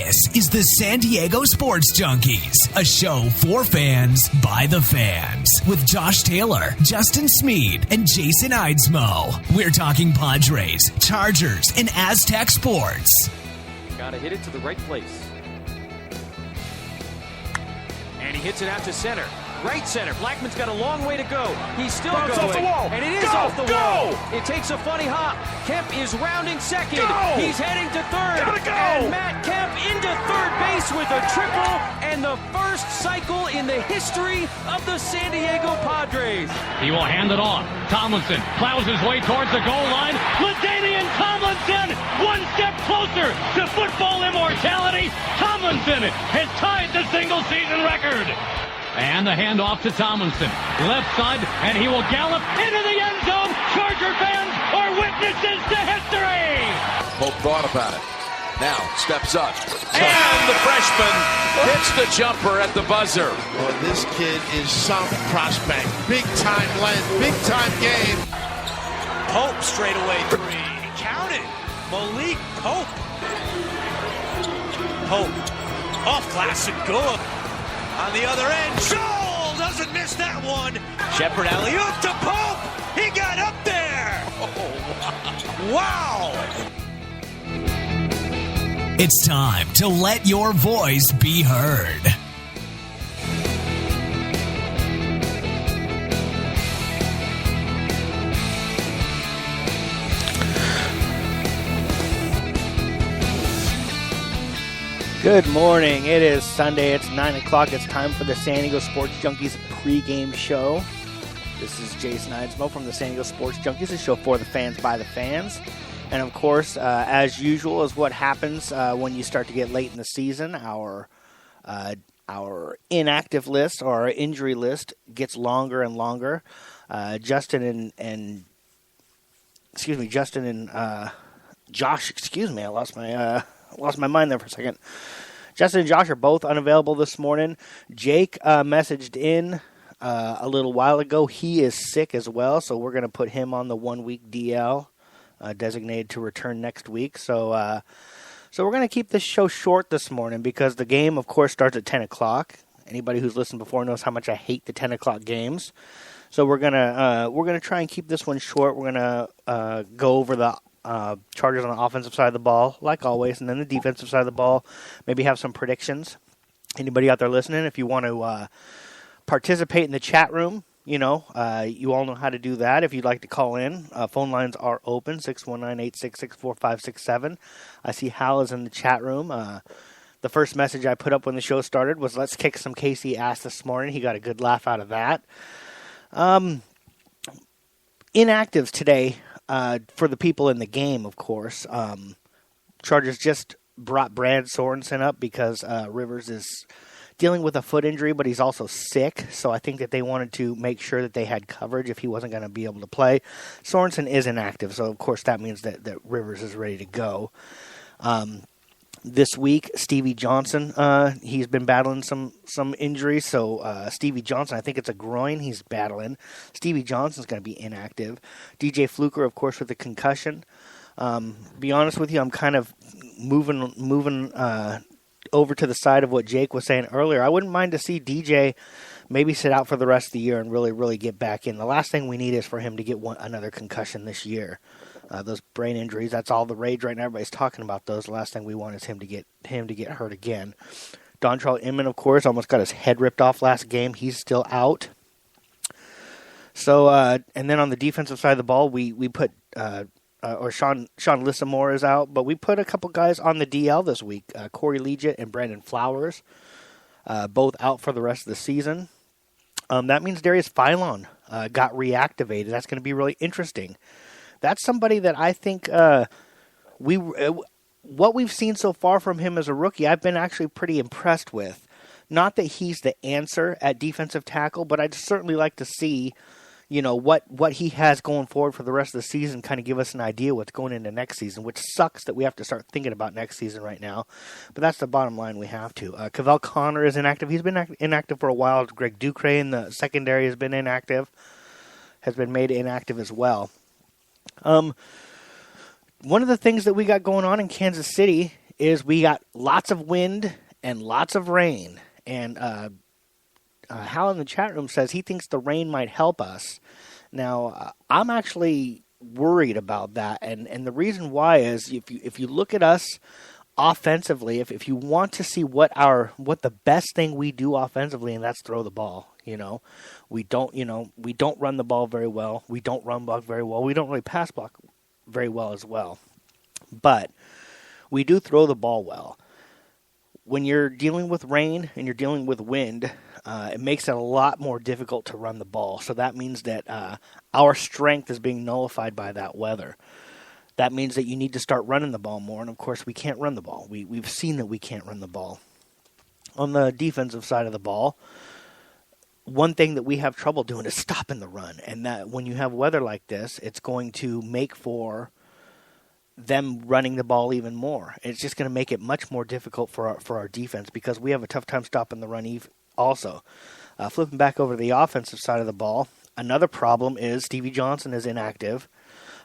This is the San Diego Sports Junkies, a show for fans by the fans, with Josh Taylor, Justin Smead, and Jason Eidsmoe. We're talking Padres, Chargers, and Aztec sports. Gotta hit it to the right place. And he hits it out to center. Right center. Blackmon's got a long way to go. He's still going. Off the wall. And it is off the wall. It takes a funny hop. Kemp is rounding second. He's heading to third. Gotta go. And Matt Kemp into third base with a triple and the first cycle in the history of the San Diego Padres. He will hand it off. Tomlinson plows his way towards the goal line. LaDainian Tomlinson, one step closer to football immortality. Tomlinson has tied the single-season record. And the handoff to Tomlinson. Left side, and he will gallop into the end zone. Charger fans are witnesses to history. Pope thought about it. Now steps up. And the freshman hits the jumper at the buzzer. Well, this kid is some prospect. Big time length, big time game. Pope straight away three. Count it. Malik Pope. Pope. Off classic goal. On the other end, Joel doesn't miss that one. Shepard alley-oop to Pope. He got up there. Oh, wow. It's time to let your voice be heard. Good morning. It is Sunday. It's 9 o'clock. It's time for the San Diego Sports Junkies pregame show. This is Jason Eidsmoe from the San Diego Sports Junkies, a show for the fans by the fans. And, of course, as usual, is what happens when you start to get late in the season. Our inactive list or our injury list gets longer and longer. Justin and Josh, I lost my mind there for a second. Justin and Josh are both unavailable this morning. Jake messaged in a little while ago. He is sick as well, so we're going to put him on the 1-week DL, designated to return next week. So we're going to keep this show short this morning because the game, of course, starts at 10 o'clock. Anybody who's listened before knows how much I hate the 10 o'clock games. So we're gonna try and keep this one short. We're gonna go over the Chargers on the offensive side of the ball, like always, and then the defensive side of the ball. Maybe have some predictions. Anybody out there listening, if you want to participate in the chat room, you all know how to do that. If you'd like to call in, phone lines are open, 619-866-4567. I see Hal is in the chat room. The first message I put up when the show started was, let's kick some Casey ass this morning. He got a good laugh out of that. Inactives today. For the people in the game, of course, Chargers just brought Brad Sorensen up because Rivers is dealing with a foot injury, but he's also sick. So I think that they wanted to make sure that they had coverage if he wasn't going to be able to play. Sorensen is inactive, so of course that means that Rivers is ready to go. This week, Stevie Johnson, he's been battling some injuries. So Stevie Johnson, I think it's a groin he's battling. Stevie Johnson's going to be inactive. DJ Fluker, of course, with the concussion. Be honest with you, I'm kind of moving over to the side of what Jake was saying earlier. I wouldn't mind to see DJ maybe sit out for the rest of the year and really, really get back in. The last thing we need is for him to get another concussion this year. Those brain injuries, that's all the rage right now. Everybody's talking about those. The last thing we want is him to get hurt again. Dontrell Inman, of course, almost got his head ripped off last game. He's still out. So, and then on the defensive side of the ball, we put Sean Lissamore is out, but we put a couple guys on the DL this week. Corey Leggett and Brandon Flowers, both out for the rest of the season. That means Darius Philon got reactivated. That's going to be really interesting. That's somebody that I think what we've seen so far from him as a rookie, I've been actually pretty impressed with. Not that he's the answer at defensive tackle, but I'd certainly like to see, what he has going forward for the rest of the season, kind of give us an idea what's going into next season, which sucks that we have to start thinking about next season right now. But that's the bottom line we have to. Cavell Connor is inactive. He's been inactive for a while. Greg Ducre in the secondary has been made inactive as well. One of the things that we got going on in Kansas City is we got lots of wind and lots of rain. And Hal in the chat room says he thinks the rain might help us. Now, I'm actually worried about that. And the reason why is if you look at us offensively, if you want to see what the best thing we do offensively, and that's throw the ball. We don't run the ball very well. We don't run block very well. We don't really pass block very well as well. But we do throw the ball well. When you're dealing with rain and you're dealing with wind, it makes it a lot more difficult to run the ball. So that means that our strength is being nullified by that weather. That means that you need to start running the ball more, and of course we can't run the ball. We've seen that we can't run the ball. On the defensive side of the ball, one thing that we have trouble doing is stopping the run, and that when you have weather like this, it's going to make for them running the ball even more. It's just going to make it much more difficult for our defense because we have a tough time stopping the run also. Flipping back over to the offensive side of the ball, another problem is Stevie Johnson is inactive.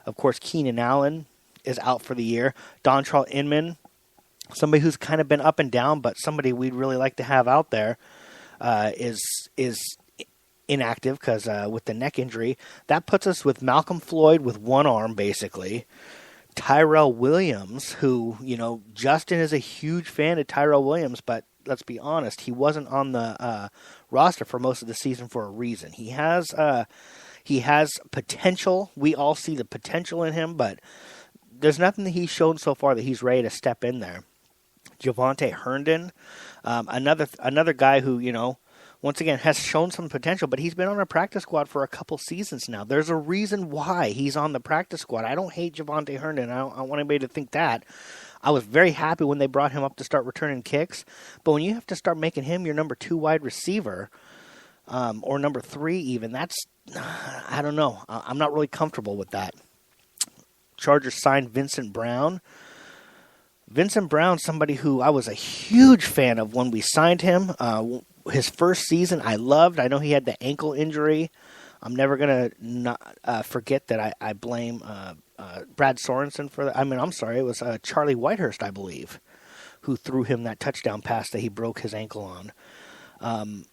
Of course, Keenan Allen is out for the year. Dontrell Inman, somebody who's kind of been up and down, but somebody we'd really like to have out there, is inactive because with the neck injury. That puts us with Malcolm Floyd with one arm, basically. Tyrell Williams, who, Justin is a huge fan of Tyrell Williams, but let's be honest, he wasn't on the roster for most of the season for a reason. He has potential. We all see the potential in him, but there's nothing that he's shown so far that he's ready to step in there. Javante Herndon, another guy who, once again, has shown some potential, but he's been on a practice squad for a couple seasons now. There's a reason why he's on the practice squad. I don't hate Javante Herndon. I don't want anybody to think that. I was very happy when they brought him up to start returning kicks, but when you have to start making him your number 2 wide receiver, or number 3 even, I don't know. I'm not really comfortable with that. Chargers signed Vincent Brown. Vincent Brown, somebody who I was a huge fan of when we signed him. His first season I loved. I know he had the ankle injury. I'm never going to forget that I blame Brad Sorensen for that. It was Charlie Whitehurst, I believe, who threw him that touchdown pass that he broke his ankle on.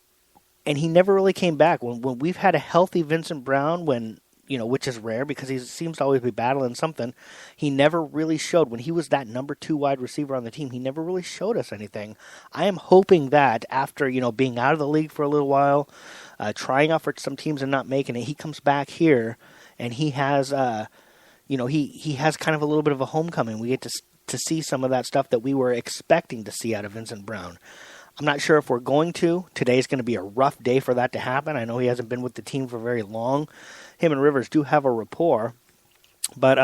And he never really came back. When we've had a healthy Vincent Brown, which is rare because he seems to always be battling something, he never really showed. When he was that number 2 wide receiver on the team, he never really showed us anything. I am hoping that after, being out of the league for a little while, trying out for some teams and not making it, he comes back here and he has, he has kind of a little bit of a homecoming. We get to see some of that stuff that we were expecting to see out of Vincent Brown. I'm not sure if we're going to. Today's going to be a rough day for that to happen. I know he hasn't been with the team for very long. Him and Rivers do have a rapport. But,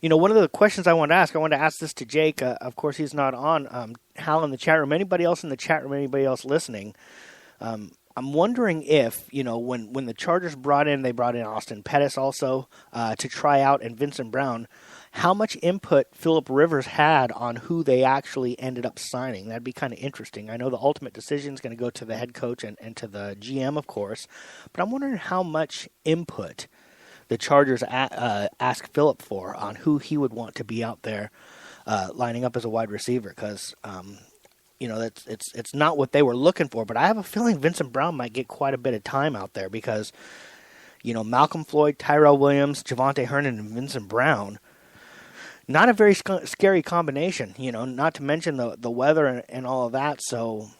one of the questions I wanted to ask this to Jake. Of course, he's not on. Hal in the chat room. Anybody else in the chat room, anybody else listening? I'm wondering if, when the Chargers they brought in Austin Pettis also to try out and Vincent Brown, how much input Phillip Rivers had on who they actually ended up signing. That'd be kind of interesting. I know the ultimate decision is going to go to the head coach and to the GM, of course, but I'm wondering how much input the Chargers asked Phillip for on who he would want to be out there lining up as a wide receiver because, it's not what they were looking for, but I have a feeling Vincent Brown might get quite a bit of time out there because, Malcolm Floyd, Tyrell Williams, Javante Herndon, and Vincent Brown, not a very scary combination, not to mention the weather and all of that. So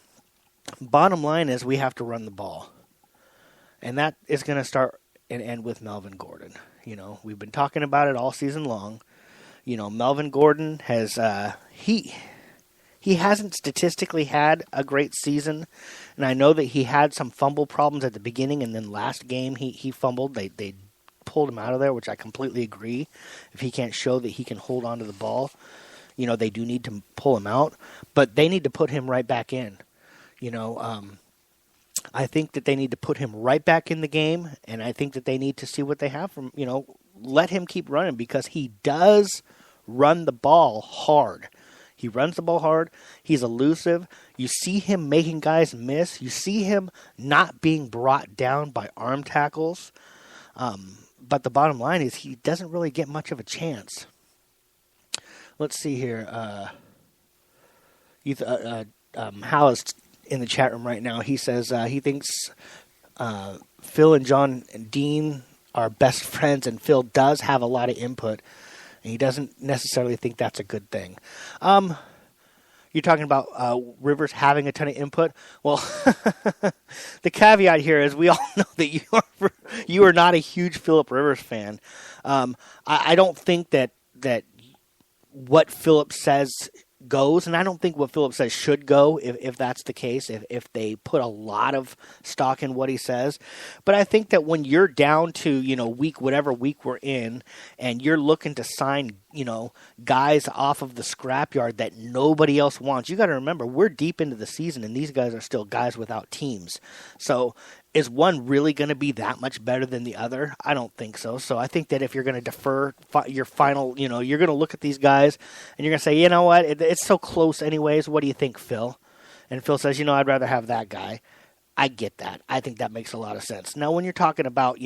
bottom line is we have to run the ball. And that is going to start and end with Melvin Gordon. We've been talking about it all season long. Melvin Gordon has he hasn't statistically had a great season. And I know that he had some fumble problems at the beginning, and then last game he fumbled. They pulled him out of there, which I completely agree. If he can't show that he can hold on to the ball, they do need to pull him out, but they need to put him right back in. I think that they need to put him right back in the game, and I think that they need to see what they have from, let him keep running because he does run the ball hard. He runs the ball hard. He's elusive. You see him making guys miss. You see him not being brought down by arm tackles. But the bottom line is he doesn't really get much of a chance. Let's see here. Hal is in the chat room right now. He says he thinks Phil and John and Dean are best friends, and Phil does have a lot of input, and he doesn't necessarily think that's a good thing. You're talking about Rivers having a ton of input. Well, the caveat here is we all know that you are not a huge Phillip Rivers fan. I don't think that what Phillip says goes, and I don't think what Phillip says should go if that's the case, if they put a lot of stock in what he says. But I think that when you're down to, whatever week we're in, and you're looking to sign, guys off of the scrapyard that nobody else wants, you got to remember, we're deep into the season, and these guys are still guys without teams. So is one really going to be that much better than the other? I don't think so. So I think that if you're going to defer your final, you're going to look at these guys and you're going to say, you know what, it's so close anyways. What do you think, Phil? And Phil says, I'd rather have that guy. I get that. I think that makes a lot of sense. Now, when you're talking about,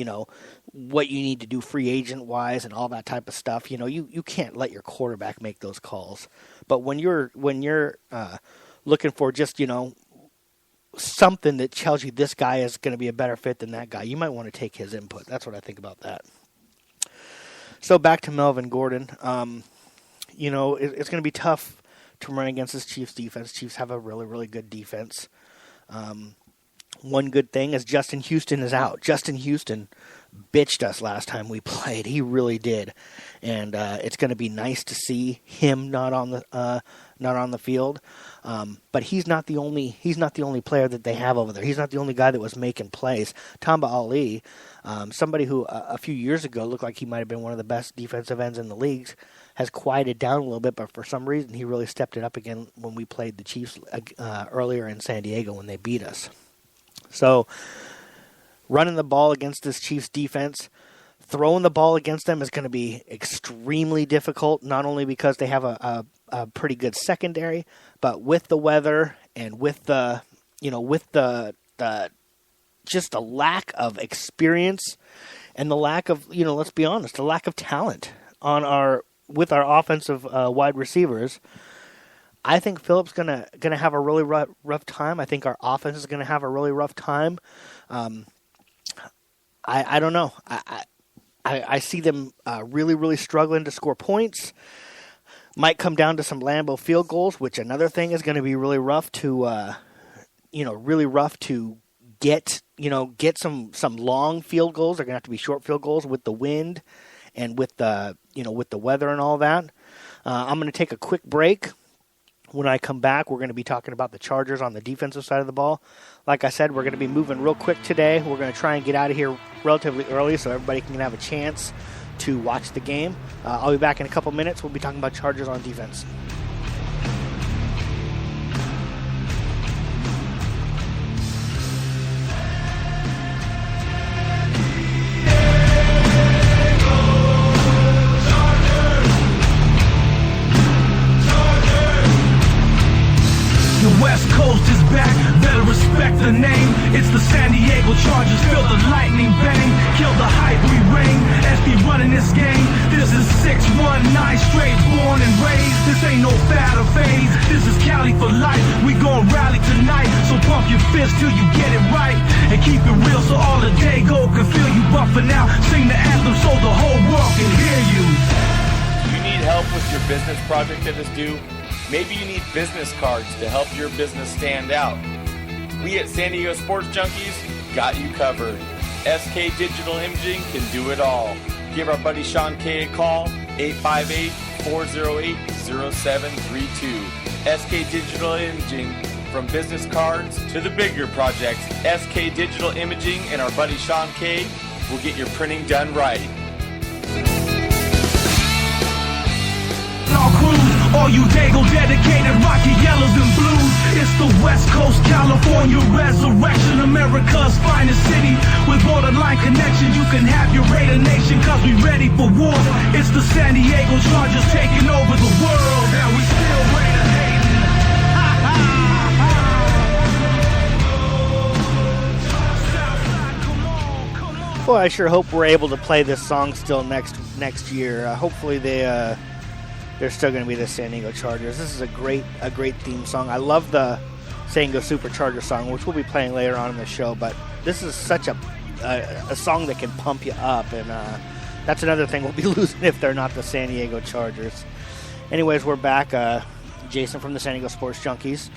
what you need to do free agent-wise and all that type of stuff, you can't let your quarterback make those calls. But when you're looking for just, something that tells you this guy is going to be a better fit than that guy, you might want to take his input. That's what I think about that. So back to Melvin Gordon. It's going to be tough to run against this Chiefs defense. Chiefs have a really, really good defense. One good thing is Justin Houston is out. Justin Houston bitched us last time we played. He really did, and it's going to be nice to see him not on the field. But he's not the only player that they have over there. He's not the only guy that was making plays. Tamba Ali, somebody who a few years ago looked like he might have been one of the best defensive ends in the leagues, has quieted down a little bit, but for some reason he really stepped it up again when we played the Chiefs earlier in San Diego when they beat us. So running the ball against this Chiefs defense, throwing the ball against them is going to be extremely difficult, not only because they have a pretty good secondary, but with the weather and with the just the lack of experience and the lack of, let's be honest, the lack of talent with our offensive wide receivers. I think Phillip's gonna have a really rough time. I think our offense is gonna have a really rough time. I don't know. I see them really, really struggling to score points. Might come down to some Lambeau field goals, which another thing is going to be really rough to, get some long field goals. They're going to have to be short field goals with the wind and with the weather and all that. I'm going to take a quick break. When I come back, we're going to be talking about the Chargers on the defensive side of the ball. Like I said, we're going to be moving real quick today. We're going to try and get out of here relatively early so everybody can have a chance to watch the game. I'll be back in a couple minutes. We'll be talking about Chargers on defense. West Coast is back, better respect the name. It's the San Diego Chargers, feel the lightning bang. Kill the hype, we reign, SP running this game. This is 619 straight, born and raised. This ain't no fad or phase, this is Cali for life. We gon' rally tonight, so pump your fist till you get it right. And keep it real so all the day go can feel you buffing out. Sing the anthem so the whole world can hear you. Do you need help with your business project that is due? Maybe you need business cards to help your business stand out. We at San Diego Sports Junkies got you covered. SK Digital Imaging can do it all. Give our buddy Sean K a call, 858-408-0732. SK Digital Imaging, from business cards to the bigger projects, SK Digital Imaging and our buddy Sean K will get your printing done right. All you Dago dedicated rocky yellows and blues. It's the West Coast, California resurrection, America's finest city with borderline connection. You can have your Raider Nation cause we ready for war. It's the San Diego Chargers taking over the world, and we still Raider hating. Well, I sure hope we're able to play this song still next year. Hopefully they they're still going to be the San Diego Chargers. This is a great theme song. I love the San Diego Supercharger song, which we'll be playing later on in the show, but this is such a song that can pump you up, and that's another thing we'll be losing if they're not the San Diego Chargers. Anyways, we're back. Jason from the San Diego Sports Junkies.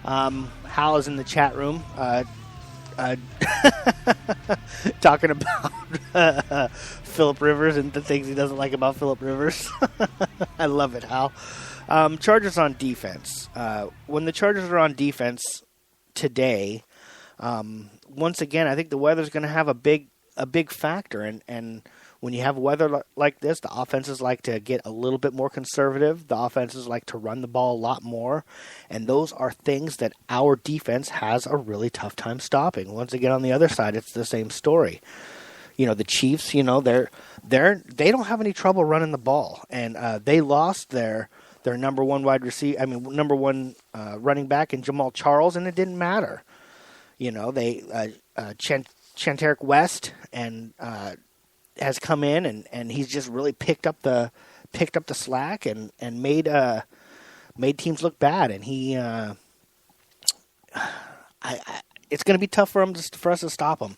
Hal is in the chat room talking about Phillip Rivers and the things he doesn't like about Phillip Rivers. I love it, Hal. Chargers on defense. When the Chargers are on defense today, once again, I think the weather's going to have a big factor, and when you have weather like this, the offenses like to get a little bit more conservative. The offenses like to run the ball a lot more, and those are things that our defense has a really tough time stopping. Once again, on the other side, it's the same story. The Chiefs, they don't have any trouble running the ball, and they lost their number one running back in Jamal Charles, and it didn't matter. Chanteric West and has come in and he's just really picked up the slack and made teams look bad, and it's going to be tough for us to stop him.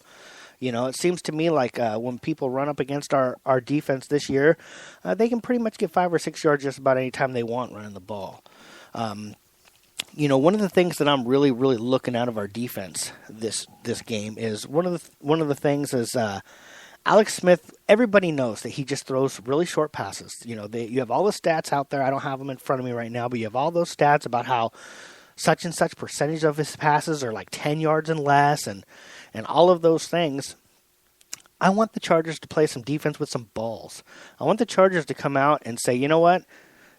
It seems to me like when people run up against our defense this year, they can pretty much get 5 or 6 yards just about any time they want running the ball. One of the things that I'm really, really looking out of our defense this game is one of the things is Alex Smith. Everybody knows that he just throws really short passes. You have all the stats out there. I don't have them in front of me right now, but you have all those stats about how such and such percentage of his passes are like 10 yards and less, and all of those things. I want the Chargers to play some defense with some balls. I want the Chargers to come out and say, you know what?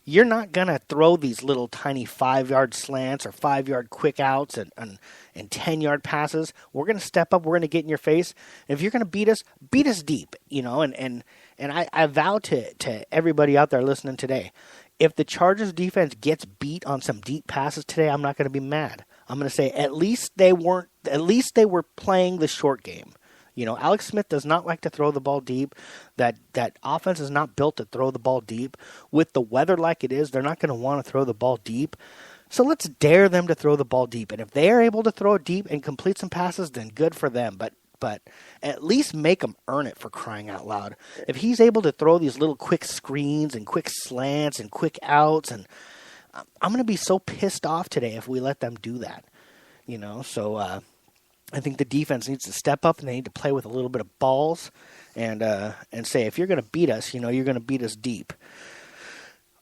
You're not going to throw these little tiny 5-yard slants or 5-yard quick outs and 10-yard passes. We're going to step up. We're going to get in your face. And if you're going to beat us deep, And I vow to everybody out there listening today, if the Chargers defense gets beat on some deep passes today, I'm not going to be mad. I'm going to say at least they were playing the short game. Alex Smith does not like to throw the ball deep. That offense is not built to throw the ball deep. With the weather like it is, they're not going to want to throw the ball deep. So let's dare them to throw the ball deep. And if they are able to throw it deep and complete some passes, then good for them. But at least make them earn it, for crying out loud. If he's able to throw these little quick screens and quick slants and quick outs, and I'm going to be so pissed off today if we let them do that. So I think the defense needs to step up, and they need to play with a little bit of balls and say, if you're going to beat us, you're going to beat us deep.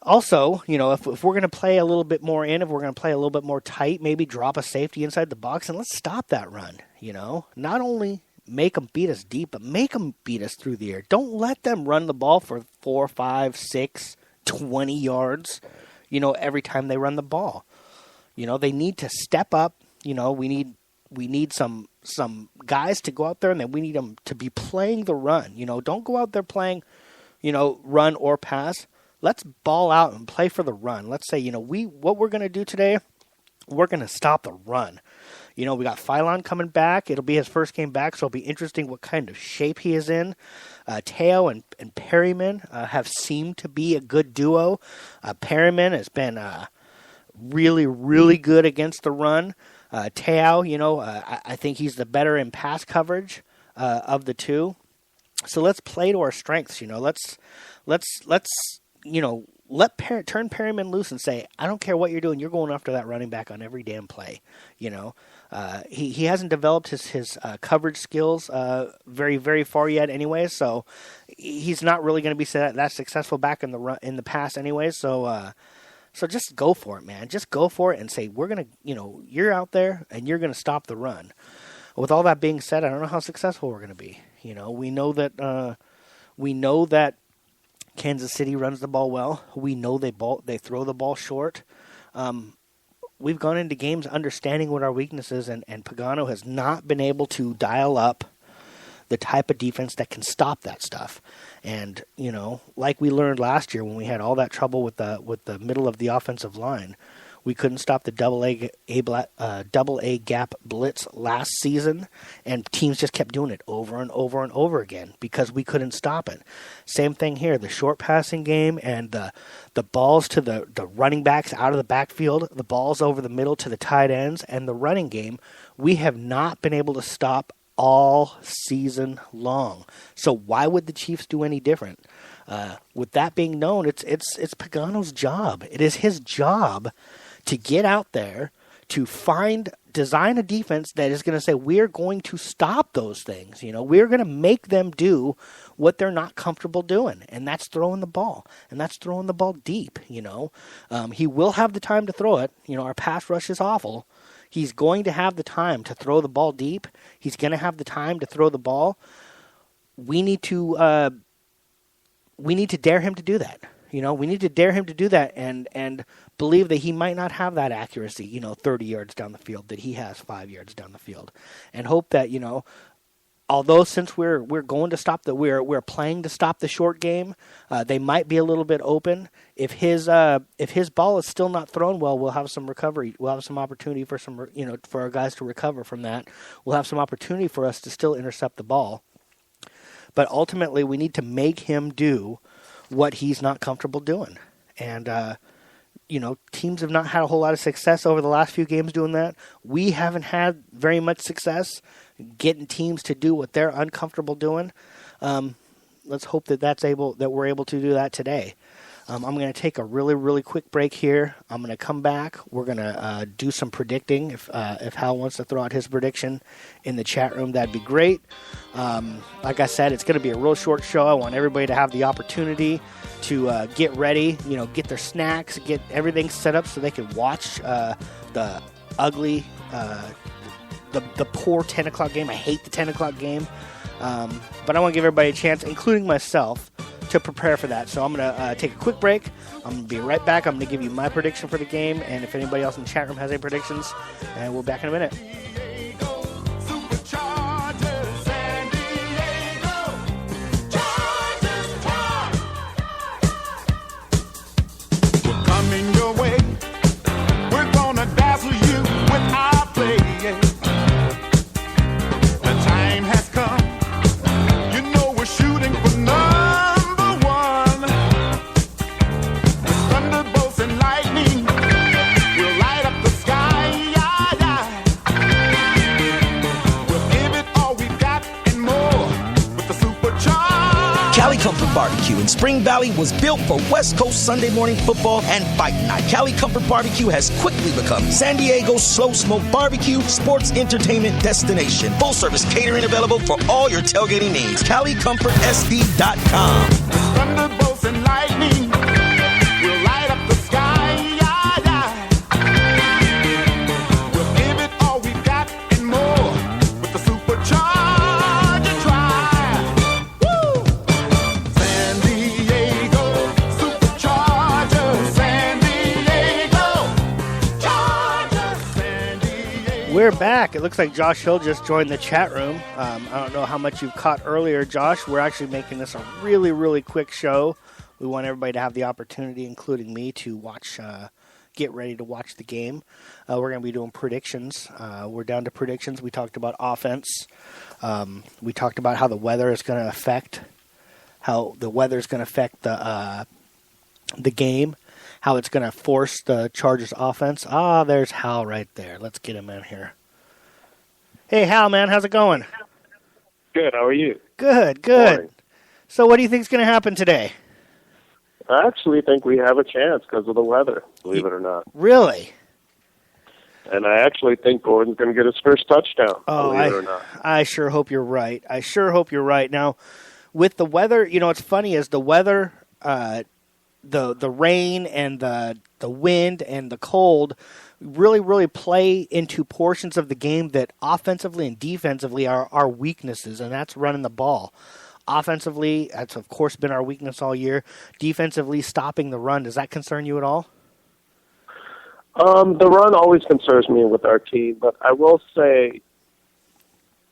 Also, if we're going to play a little bit more if we're going to play a little bit more tight, maybe drop a safety inside the box, and let's stop that run. Not only make them beat us deep, but make them beat us through the air. Don't let them run the ball for 4, 5, 6, 20 yards, every time they run the ball. They need to step up. We need some guys to go out there, and then we need them to be playing the run. Don't go out there playing, run or pass. Let's ball out and play for the run. Let's say, what we're going to do today, we're going to stop the run. We got Phylon coming back. It'll be his first game back, so it'll be interesting what kind of shape he is in. Teo and Perryman have seemed to be a good duo. Perryman has been really, really good against the run. Teo, I think he's the better in pass coverage of the two. So let's play to our strengths. Turn Perryman loose and say, I don't care what you're doing. You're going after that running back on every damn play. He hasn't developed his coverage skills very, very far yet anyway. So he's not really going to be that successful back in the pass anyway. So just go for it, man. Just go for it and say, we're going to, you're out there and you're going to stop the run. With all that being said, I don't know how successful we're going to be. We know that Kansas City runs the ball well. We know they throw the ball short. We've gone into games understanding what our weakness is, and Pagano has not been able to dial up the type of defense that can stop that stuff. And, like we learned last year when we had all that trouble with the middle of the offensive line, We couldn't stop the double A gap blitz last season, and teams just kept doing it over and over and over again because we couldn't stop it. Same thing here, the short passing game and the balls to the running backs out of the backfield, the balls over the middle to the tight ends, and the running game, we have not been able to stop all season long. So why would the Chiefs do any different? With that being known, it's Pagano's job. It is his job to get out there, to design a defense that is going to say, we're going to stop those things. We're going to make them do what they're not comfortable doing, and that's throwing the ball, and that's throwing the ball deep. He will have the time to throw it. Our pass rush is awful. He's going to have the time to throw the ball deep. He's going to have the time to throw the ball. We need to dare him to do that. We need to dare him to do that and believe that he might not have that accuracy, 30 yards down the field, that he has 5 yards down the field. And hope that, although since we're going to stop we're playing to stop the short game, they might be a little bit open. If his ball is still not thrown well, we'll have some recovery. We'll have some opportunity for for our guys to recover from that. We'll have some opportunity for us to still intercept the ball. But ultimately, we need to make him do what he's not comfortable doing. And, teams have not had a whole lot of success over the last few games doing that. We haven't had very much success getting teams to do what they're uncomfortable doing. Let's hope that we're able to do that today. I'm going to take a really, really quick break here. I'm going to come back. We're going to do some predicting. If Hal wants to throw out his prediction in the chat room, that'd be great. Like I said, it's going to be a real short show. I want everybody to have the opportunity to get ready, get their snacks, get everything set up so they can watch the ugly, the poor 10 o'clock game. I hate the 10 o'clock game. But I want to give everybody a chance, including myself, to prepare for that. So I'm going to take a quick break. I'm going to be right back. I'm going to give you my prediction for the game, and if anybody else in the chat room has any predictions, and we'll be back in a minute. Coming your way, we're gonna dazzle you with our play. The time has come. We're shooting for number one. With thunderbolts and lightning, we'll light up the sky. We'll give it all we've got and more with the supercharged. Cali Comfort Barbecue in Spring Valley was built for West Coast Sunday morning football and fight night. Cali Comfort Barbecue has quickly become San Diego's slow smoke barbecue sports entertainment destination. Full service catering available for all your tailgating needs. CaliComfortSD.com. Thunderbolts and lightning, we'll light up the sky. We'll give it all we've got and more with the supercharged drive. Woo! San Diego Superchargers, San Diego Chargers, San Diego. We're back. It looks like Josh Hill just joined the chat room. I don't know how much you've caught earlier, Josh. We're actually making this a really, really quick show. We want everybody to have the opportunity, including me, to watch, get ready to watch the game. We're going to be doing predictions. We're down to predictions. We talked about offense. We talked about how the weather is going to affect the game, how it's going to force the Chargers offense. There's Hal right there. Let's get him in here. Hey, Hal, man, how's it going? Good. How are you? Good. Morning. So what do you think is going to happen today? I actually think we have a chance because of the weather, believe it or not. Really? And I actually think Gordon's going to get his first touchdown, believe it or not. I sure hope you're right. Now, with the weather, what's funny is the weather, the rain and the wind and the cold really, really play into portions of the game that offensively and defensively are our weaknesses, and that's running the ball. Offensively, that's of course been our weakness all year. Defensively, stopping the run. Does that concern you at all? The run always concerns me with our team, but I will say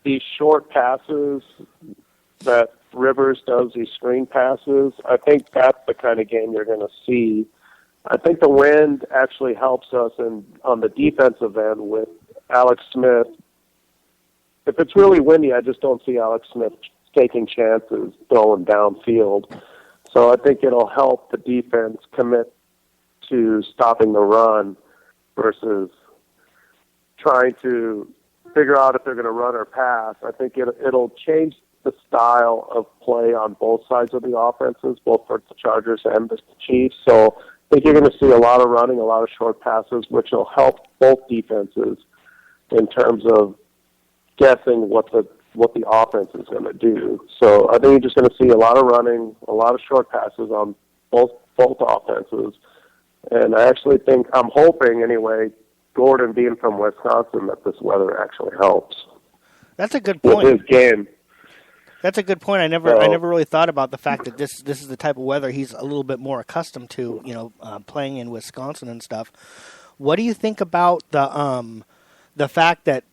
these short passes that Rivers does, these screen passes, I think that's the kind of game you're going to see I think the wind actually helps us on the defensive end with Alex Smith. If it's really windy, I just don't see Alex Smith taking chances throwing downfield. So I think it'll help the defense commit to stopping the run versus trying to figure out if they're going to run or pass. I think it'll change the style of play on both sides of the offenses, both for the Chargers and the Chiefs. So I think you're going to see a lot of running, a lot of short passes, which will help both defenses in terms of guessing what the offense is going to do. So I think you're just going to see a lot of running, a lot of short passes on both offenses. And I actually think, I'm hoping anyway, Gordon being from Wisconsin, that this weather actually helps. That's a good point. With his game. That's a good point. I never really thought about the fact that this is the type of weather he's a little bit more accustomed to, playing in Wisconsin and stuff. What do you think about the fact that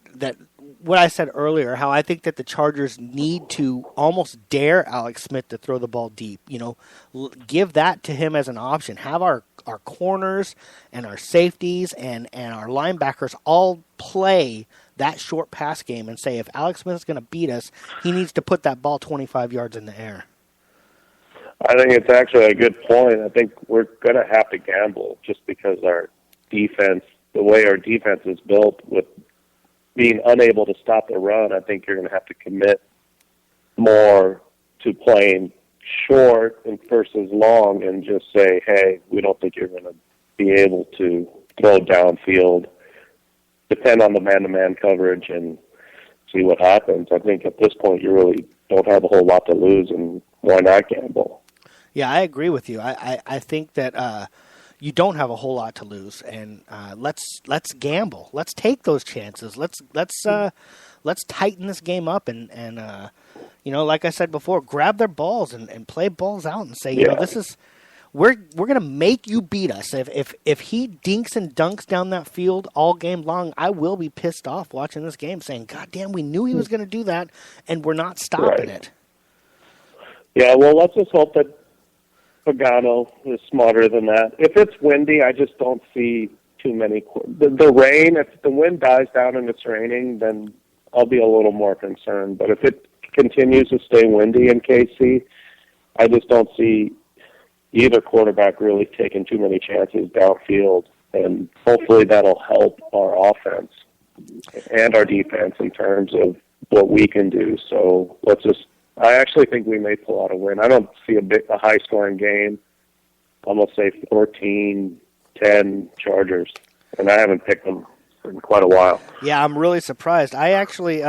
what I said earlier, how I think that the Chargers need to almost dare Alex Smith to throw the ball deep, give that to him as an option. Have our corners and our safeties and our linebackers all play that short pass game and say, if Alex Smith is going to beat us, he needs to put that ball 25 yards in the air. I think it's actually a good point. I think we're going to have to gamble just because our defense, the way our defense is built with being unable to stop the run, I think you're going to have to commit more to playing short and versus long and just say, hey, we don't think you're going to be able to throw downfield, depend on the man-to-man coverage and see what happens. I think at this point you really don't have a whole lot to lose, and why not gamble? Yeah, I agree with you. I think that you don't have a whole lot to lose, and let's gamble. Let's take those chances. Let's tighten this game up and like I said before, grab their balls and play balls out and say, this is we're gonna make you beat us. If he dinks and dunks down that field all game long, I will be pissed off watching this game, saying, God damn, we knew he was gonna do that, and we're not stopping it. Yeah, well, let's just hope that Pagano is smarter than that. If it's windy, I just don't see too many. The rain, if the wind dies down and it's raining, then I'll be a little more concerned. But if it continues to stay windy in KC, I just don't see either quarterback really taking too many chances downfield. And hopefully that'll help our offense and our defense in terms of what we can do. So I actually think we may pull out a win. I don't see a high-scoring game. I'm going to say 14-10 Chargers, and I haven't picked them in quite a while. Yeah, I'm really surprised. I actually,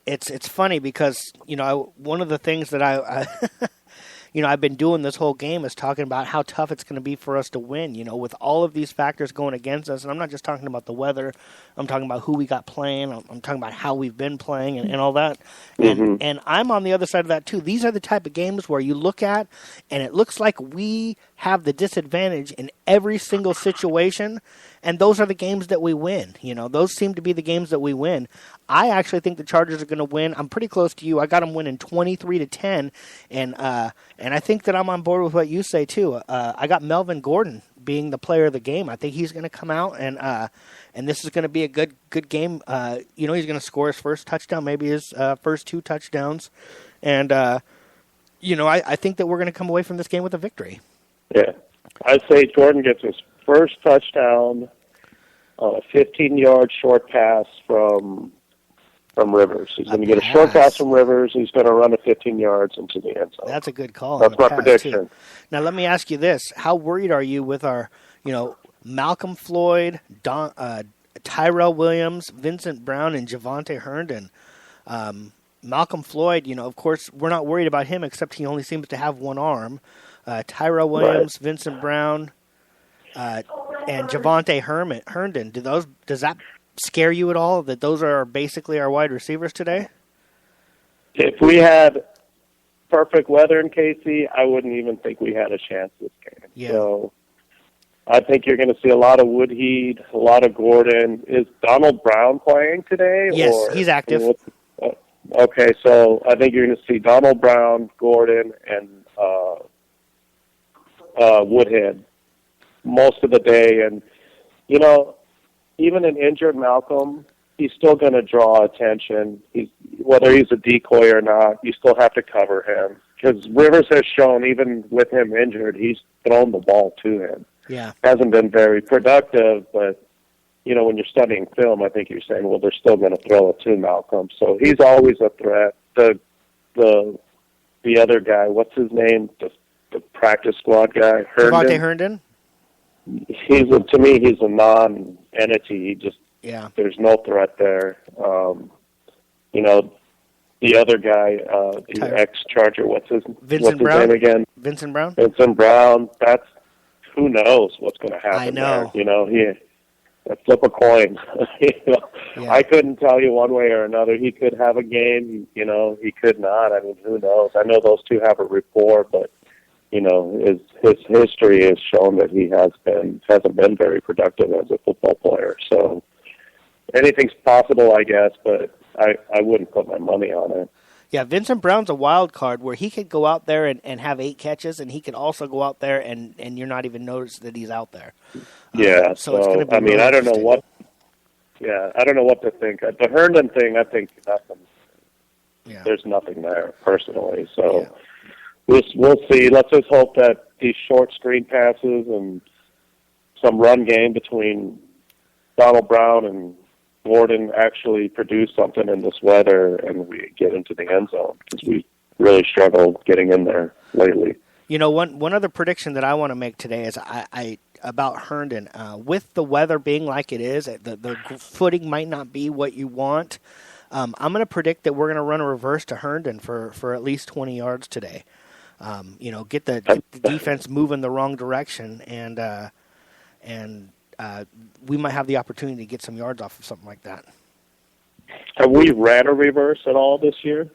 it's funny because one of the things that I've been doing this whole game is talking about how tough it's going to be for us to win, with all of these factors going against us. And I'm not just talking about the weather. I'm talking about who we got playing. I'm talking about how we've been playing and all that. And I'm on the other side of that, too. These are the type of games where you look at, and it looks like we have the disadvantage in every single situation, and those are the games that we win. Those seem to be the games that we win. I actually think the Chargers are going to win. I'm pretty close to you. I got them winning 23-10, and I think that I'm on board with what you say too. I got Melvin Gordon being the player of the game. I think he's going to come out and this is going to be a good game. He's going to score his first touchdown, maybe his first two touchdowns, and I think that we're going to come away from this game with a victory. Yeah, I'd say Jordan gets his first touchdown on a 15-yard short pass from Rivers. He's going to get a short pass from Rivers. He's going to run it 15 yards into the end zone. That's a good call. That's my prediction. Too. Now, let me ask you this. How worried are you with our, Malcolm Floyd, Tyrell Williams, Vincent Brown, and Javonte Herndon? Malcolm Floyd, of course, we're not worried about him except he only seems to have one arm. Tyrell Williams, right. Vincent Brown, and Javonte Herndon. Does that scare you at all that those are basically our wide receivers today? If we had perfect weather in KC, I wouldn't even think we had a chance this game. Yeah. So I think you're going to see a lot of Woodhead, a lot of Gordon. Is Donald Brown playing today? Yes, he's active. Okay, so I think you're going to see Donald Brown, Gordon, and Woodhead most of the day. And, you know, even an injured Malcolm, he's still going to draw attention. Whether he's a decoy or not, you still have to cover him. Because Rivers has shown, even with him injured, he's thrown the ball to him. Yeah. Hasn't been very productive, but, you know, when you're studying film, I think you're saying, well, they're still going to throw it to Malcolm. So he's always a threat. The other guy, what's his name? The practice squad guy, Herndon. Devontae Herndon? To me, he's a non-entity. There's no threat there. You know, the other guy, the ex-Charger, what's his name again? Vincent Brown? Vincent Brown. Who knows what's going to happen. I know. There. You know, flip a coin. You know, yeah. I couldn't tell you one way or another. He could have a game. You know, he could not. I mean, who knows? I know those two have a rapport, but you know, his history has shown that he hasn't been very productive as a football player. So anything's possible, I guess, but I wouldn't put my money on it. Yeah, Vincent Brown's a wild card where he could go out there and have 8 catches, and he could also go out there and you're not even notice that he's out there. Yeah, so it's going to be. I mean, I don't know what. Yeah, I don't know what to think. The Herndon thing, I think nothing. Yeah. There's nothing there personally. So we'll see. Let's just hope that these short screen passes and some run game between Donald Brown and Gordon actually produce something in this weather and we get into the end zone, because we really struggled getting in there lately. You know, one other prediction that I want to make today is I about Herndon. With the weather being like it is, the footing might not be what you want. I'm going to predict that we're going to run a reverse to Herndon for at least 20 yards today. You know, get the defense moving the wrong direction, and we might have the opportunity to get some yards off of something like that. Have we ran a reverse at all this year?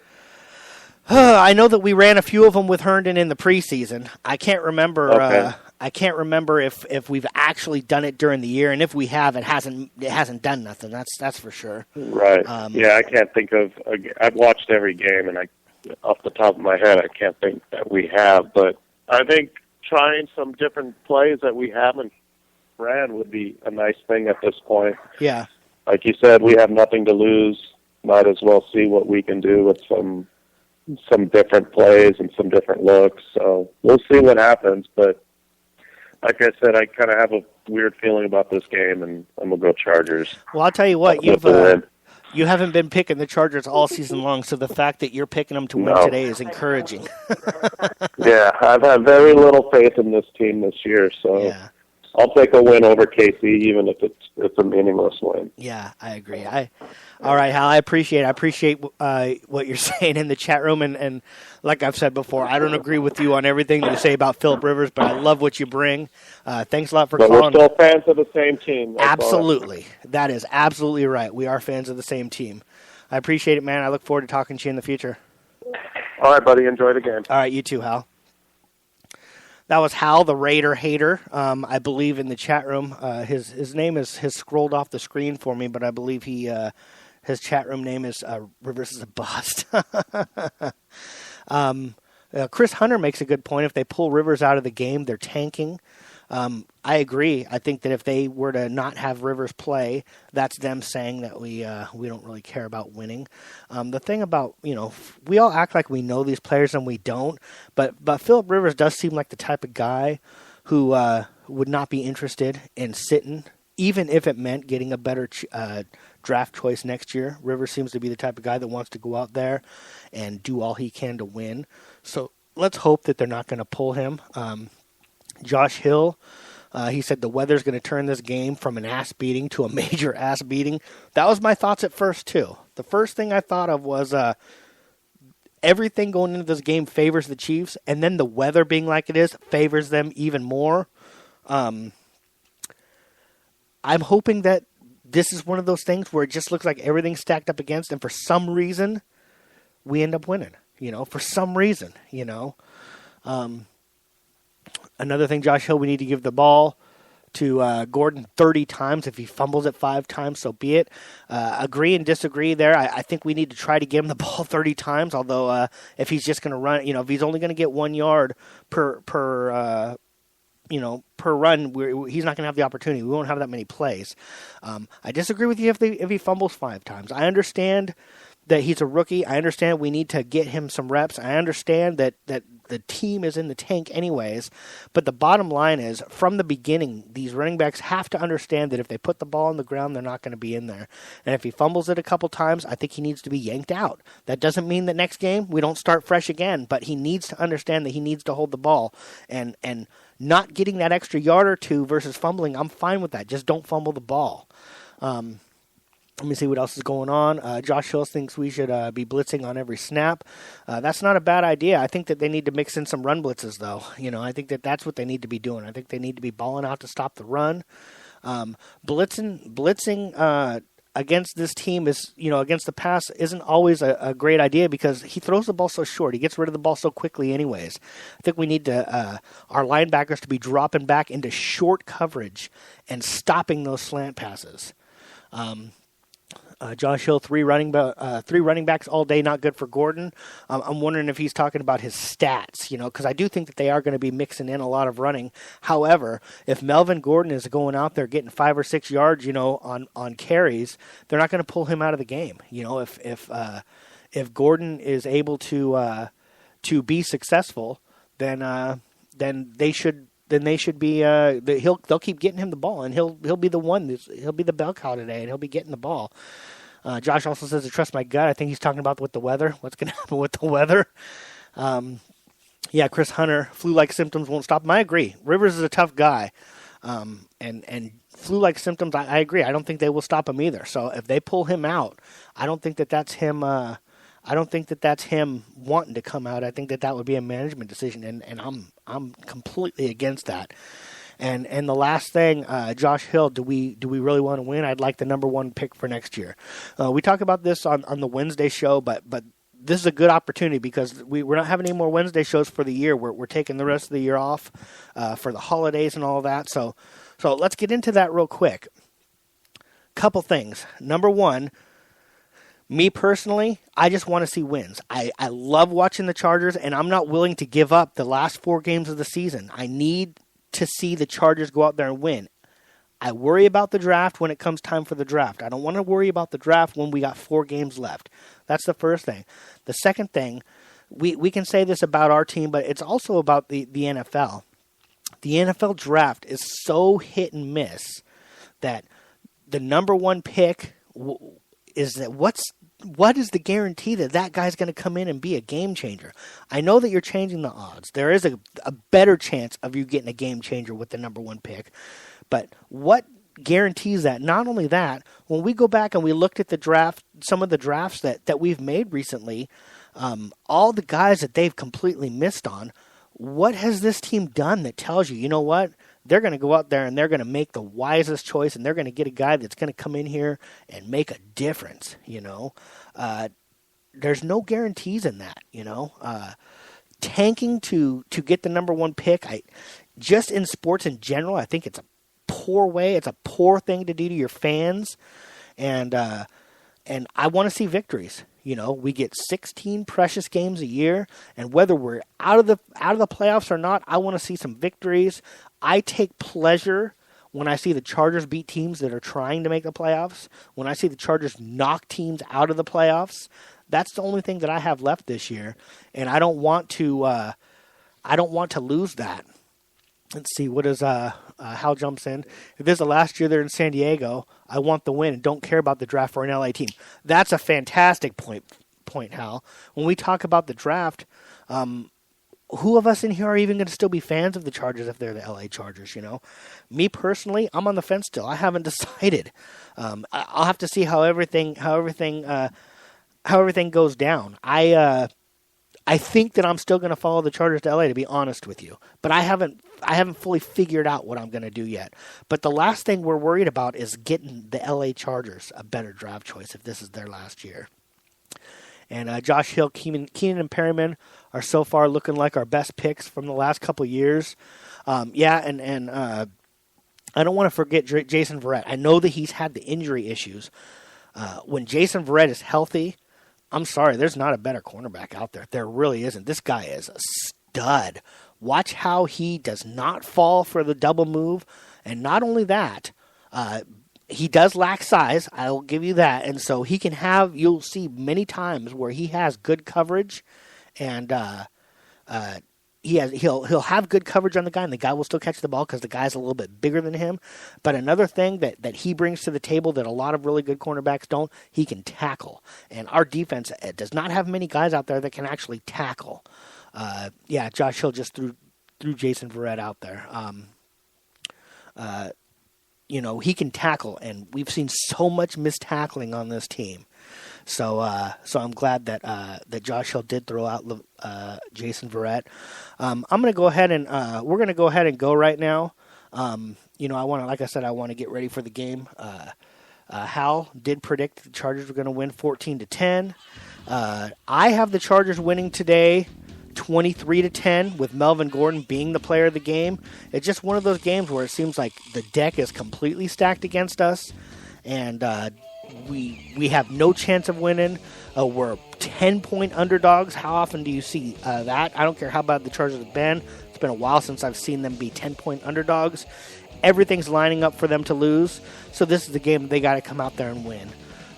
I know that we ran a few of them with Herndon in the preseason. I can't remember. Okay. I can't remember if we've actually done it during the year, and if we have, it hasn't done nothing. That's for sure. Right. Yeah, I can't think of. I've watched every game, and off the top of my head, I can't think that we have. But I think trying some different plays that we haven't ran would be a nice thing at this point. Yeah. Like you said, we have nothing to lose. Might as well see what we can do with some different plays and some different looks. So we'll see what happens. But like I said, I kind of have a weird feeling about this game, and I'm going to go Chargers. Well, I'll tell you what, you haven't been picking the Chargers all season long, so the fact that you're picking them to win today is encouraging. Yeah, I've had very little faith in this team this year, so yeah. I'll take a win over KC, even if it's a meaningless win. Yeah, I agree. All right, Hal, I appreciate what you're saying in the chat room, and like I've said before, I don't agree with you on everything that you say about Phillip Rivers, but I love what you bring. Thanks a lot for calling. We're still fans of the same team. Absolutely. That is absolutely right. We are fans of the same team. I appreciate it, man. I look forward to talking to you in the future. All right, buddy. Enjoy the game. All right, you too, Hal. That was Hal, the Raider hater, I believe, in the chat room. His name has scrolled off the screen for me, but I believe his chat room name is Rivers is a bust. Chris Hunter makes a good point. If they pull Rivers out of the game, they're tanking. I agree. I think that if they were to not have Rivers play, that's them saying that we don't really care about winning. The thing about, we all act like we know these players and we don't, but Phillip Rivers does seem like the type of guy who would not be interested in sitting, even if it meant getting a better draft choice next year. Rivers seems to be the type of guy that wants to go out there and do all he can to win. So let's hope that they're not going to pull him. Josh Hill, he said the weather's going to turn this game from an ass beating to a major ass beating. That was my thoughts at first, too. The first thing I thought of was everything going into this game favors the Chiefs, and then the weather being like it is favors them even more. I'm hoping that this is one of those things where it just looks like everything's stacked up against, and for some reason, we end up winning. For some reason, Another thing, Josh Hill, we need to give the ball to Gordon 30 times. If he fumbles it 5 times, so be it. Agree and disagree there. I think we need to try to give him the ball 30 times, although if he's just going to run, if he's only going to get 1 yard per per run, he's not going to have the opportunity. We won't have that many plays. I disagree with you if he fumbles 5 times. I understand that he's a rookie. I understand we need to get him some reps. I understand that the team is in the tank anyways. But the bottom line is, from the beginning, these running backs have to understand that if they put the ball on the ground, they're not going to be in there. And if he fumbles it a couple times, I think he needs to be yanked out. That doesn't mean that next game we don't start fresh again, but he needs to understand that he needs to hold the ball. And not getting that extra yard or 2 versus fumbling, I'm fine with that. Just don't fumble the ball. Let me see what else is going on. Josh Hill thinks we should be blitzing on every snap. That's not a bad idea. I think that they need to mix in some run blitzes, though. I think that's what they need to be doing. I think they need to be balling out to stop the run. Blitzing against this team is, against the pass isn't always a great idea because he throws the ball so short. He gets rid of the ball so quickly anyways. I think we need to our linebackers to be dropping back into short coverage and stopping those slant passes. Josh Hill, 3 running backs all day, not good for Gordon. I'm wondering if he's talking about his stats, because I do think that they are going to be mixing in a lot of running. However, if Melvin Gordon is going out there getting 5 or 6 yards, on carries, they're not going to pull him out of the game. If Gordon is able to be successful, then they should. Then they should be. They'll keep getting him the ball, and he'll be the one. He'll be the bell cow today, and he'll be getting the ball. Josh also says to trust my gut. I think he's talking about with the weather. What's going to happen with the weather? Chris Hunter, flu-like symptoms won't stop him. I agree. Rivers is a tough guy, and flu-like symptoms. I agree. I don't think they will stop him either. So if they pull him out, I don't think that that's him. I don't think that that's him wanting to come out. I think that would be a management decision, and I'm completely against that. And the last thing, Josh Hill, do we really want to win? I'd like the number 1 pick for next year. We talk about this on the Wednesday show, but this is a good opportunity because we're not having any more Wednesday shows for the year. We're taking the rest of the year off for the holidays and all of that. So let's get into that real quick. Couple things. Number 1. Me personally, I just want to see wins. I love watching the Chargers, and I'm not willing to give up the last 4 games of the season. I need to see the Chargers go out there and win. I worry about the draft when it comes time for the draft. I don't want to worry about the draft when we got 4 games left. That's the first thing. The second thing, we can say this about our team, but it's also about the NFL. The NFL draft is so hit and miss that the number 1 pick is that what is the guarantee that guy's going to come in and be a game changer? I know that you're changing the odds. There is a better chance of you getting a game changer with the number 1 pick. But what guarantees that? Not only that, when we go back and we looked at the draft, some of the drafts that we've made recently, all the guys that they've completely missed on, what has this team done that tells you, you know what? They're going to go out there and they're going to make the wisest choice, and they're going to get a guy that's going to come in here and make a difference, There's no guarantees in that, Tanking to get the number 1 pick, just in sports in general, I think it's a poor way. It's a poor thing to do to your fans, and I want to see victories. We get 16 precious games a year, and whether we're out of the playoffs or not, I want to see some victories. I take pleasure when I see the Chargers beat teams that are trying to make the playoffs. When I see the Chargers knock teams out of the playoffs, that's the only thing that I have left this year, and I don't want to lose that. Let's see, what is Hal jumps in. If this is the last year they're in San Diego, I want the win and don't care about the draft for an LA team. That's a fantastic point, Hal. When we talk about the draft, who of us in here are even going to still be fans of the Chargers if they're the LA Chargers, Me personally, I'm on the fence still. I haven't decided. I'll have to see how everything goes down. I think that I'm still going to follow the Chargers to LA, to be honest with you. But I haven't fully figured out what I'm going to do yet. But the last thing we're worried about is getting the LA Chargers a better draft choice if this is their last year. And Josh Hill, Keenan, and Perryman are so far looking like our best picks from the last couple of years. And I don't want to forget Jason Verrett. I know that he's had the injury issues. When Jason Verrett is healthy, I'm sorry, there's not a better cornerback out there. There really isn't. This guy is a stud. Watch how he does not fall for the double move. And not only that, he does lack size. I will give you that. And so he can have, you'll see many times where he has good coverage, and he'll have good coverage on the guy, and the guy will still catch the ball because the guy's a little bit bigger than him. But another thing that he brings to the table that a lot of really good cornerbacks don't, he can tackle. And our defense does not have many guys out there that can actually tackle. Josh Hill just threw Jason Verrett out there. He can tackle, and we've seen so much missed tackling on this team. So I'm glad that Josh Hill did throw out Jason Verrett. I'm going to go ahead and we're going to go ahead and go right now. I want to get ready for the game. Hal did predict the Chargers were going to win 14-10. I have the Chargers winning today 23-10 with Melvin Gordon being the player of the game. It's just one of those games where it seems like the deck is completely stacked against us, and we have no chance of winning. We're 10-point underdogs. How often do you see that? I don't care how bad the Chargers have been. It's been a while since I've seen them be 10-point underdogs. Everything's lining up for them to lose, so this is the game they got to come out there and win.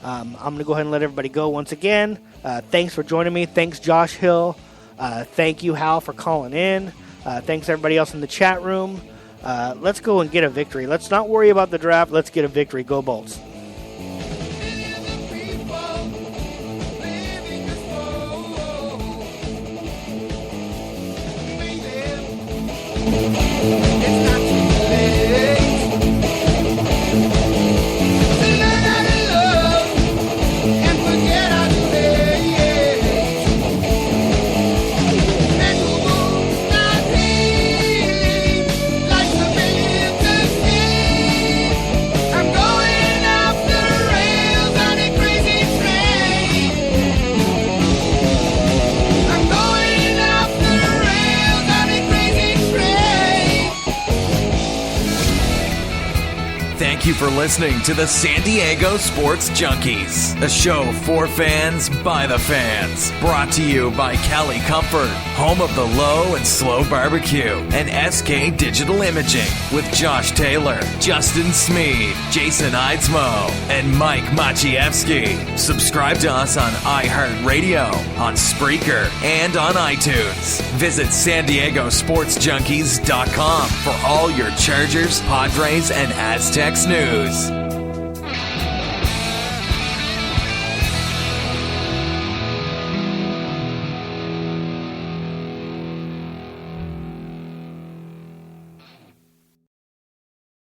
I'm going to go ahead and let everybody go once again. Thanks for joining me. Thanks, Josh Hill. Thank you, Hal, for calling in. Thanks, everybody else in the chat room. Let's go and get a victory. Let's not worry about the draft. Let's get a victory. Go Bolts. Thank you for listening to the San Diego Sports Junkies, a show for fans by the fans. Brought to you by Cali Comfort, home of the low and slow barbecue, and SK Digital Imaging with Josh Taylor, Justin Smead, Jason Eidsmoe, and Mike Maciejewski. Subscribe to us on iHeartRadio, on Spreaker, and on iTunes. Visit SanDiegoSportsJunkies.com for all your Chargers, Padres, and Aztecs news.